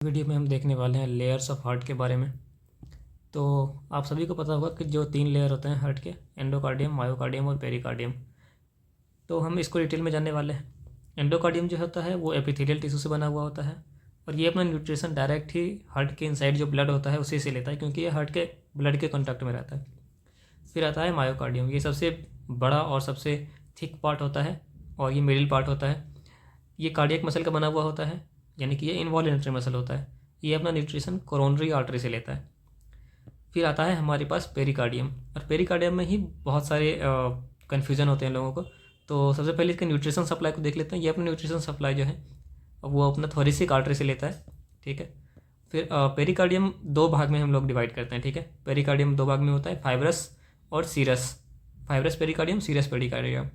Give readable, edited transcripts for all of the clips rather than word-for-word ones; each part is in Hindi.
वीडियो में हम देखने वाले हैं लेयर्स ऑफ हार्ट के बारे में। तो आप सभी को पता होगा कि जो 3 लेयर होते हैं हार्ट के, एंडोकार्डियम, मायोकार्डियम और पेरिकार्डियम। तो हम इसको डिटेल में जानने वाले हैं। एंडोकार्डियम जो होता है वो एपिथेलियल टिश्यू से बना हुआ होता है और ये अपना न्यूट्रिशन डायरेक्ट ही हार्ट के इनसाइड जो ब्लड होता है उसी से लेता है, क्योंकि ये हार्ट के ब्लड के कॉन्टैक्ट में रहता है। फिर आता है मायोकार्डियम, ये सबसे बड़ा और सबसे थिक पार्ट होता है और ये मिडिल पार्ट होता है। ये कार्डियक मसल का बना हुआ होता है, यानी कि ये इनवॉल्यूंटरी मसल होता है। ये अपना न्यूट्रिशन कोरोनरी आर्टरी से लेता है। फिर आता है हमारे पास पेरिकार्डियम, और पेरिकार्डियम में ही बहुत सारे कन्फ्यूज़न होते हैं लोगों को। तो सबसे पहले इसके न्यूट्रिशन सप्लाई को देख लेते हैं। ये अपना न्यूट्रिशन सप्लाई जो है वो अपना थोरेसिक आर्टरी से लेता है, ठीक है। फिर पेरिकार्डियम 2 भाग में हम लोग डिवाइड करते हैं, ठीक है। पेरिकार्डियम 2 भाग में होता है, फाइब्रस और serous. Fibrous pericardium, serous pericardium.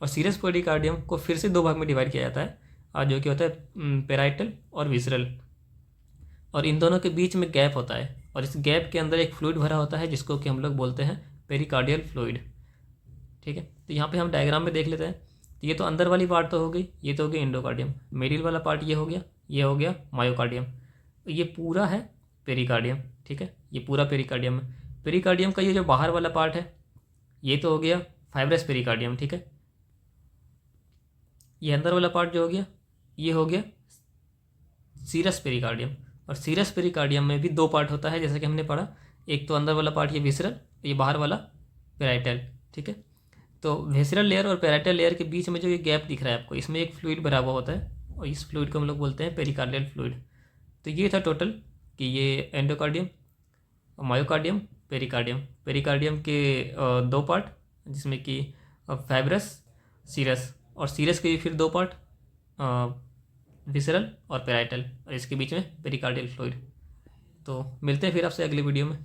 और सीरस पेरिकार्डियम को फिर से 2 भाग में डिवाइड किया जाता है, जो कि होता है पेराइटल और विसरल। और इन दोनों के बीच में गैप होता है और इस गैप के अंदर एक फ्लूइड भरा होता है जिसको कि हम लोग बोलते हैं पेरिकार्डियल फ्लूइड, ठीक है। तो यहाँ पे हम डायग्राम में देख लेते हैं। तो ये तो अंदर वाली पार्ट तो हो गई, ये तो हो गई एंडोकार्डियम। मिडिल वाला पार्ट ये हो गया, ये हो गया मायोकार्डियम। ये पूरा है पेरिकार्डियम, ठीक है। ये पूरा पेरिकार्डियम है। पेरिकार्डियम का ये जो बाहर वाला पार्ट है ये तो हो गया फाइब्रस पेरिकार्डियम, ठीक है। ये अंदर वाला पार्ट जो हो गया ये हो गया सीरस पेरिकार्डियम। और सीरस पेरिकार्डियम में भी 2 पार्ट होता है, जैसा कि हमने पढ़ा। एक तो अंदर वाला पार्ट ये विसरल, ये बाहर वाला पेराइटल, ठीक है। तो विसरल लेयर और पेराइटल लेयर के बीच में जो ये गैप दिख रहा है आपको, इसमें एक फ्लूइड भरा हुआ होता है और इस फ्लूइड को हम लोग बोलते हैं पेरिकार्डियल फ्लूइड। तो ये था टोटल कि ये एंडोकार्डियम, मायोकार्डियम, पेरिकार्डियम। पेरिकार्डियम के 2 पार्ट, जिसमें कि फाइब्रस, सीरस, और सीरस के भी फिर 2 पार्ट, विसरल और पेराइटल, और इसके बीच में पेरिकार्डियल फ्लूइड। तो मिलते हैं फिर आपसे अगली वीडियो में।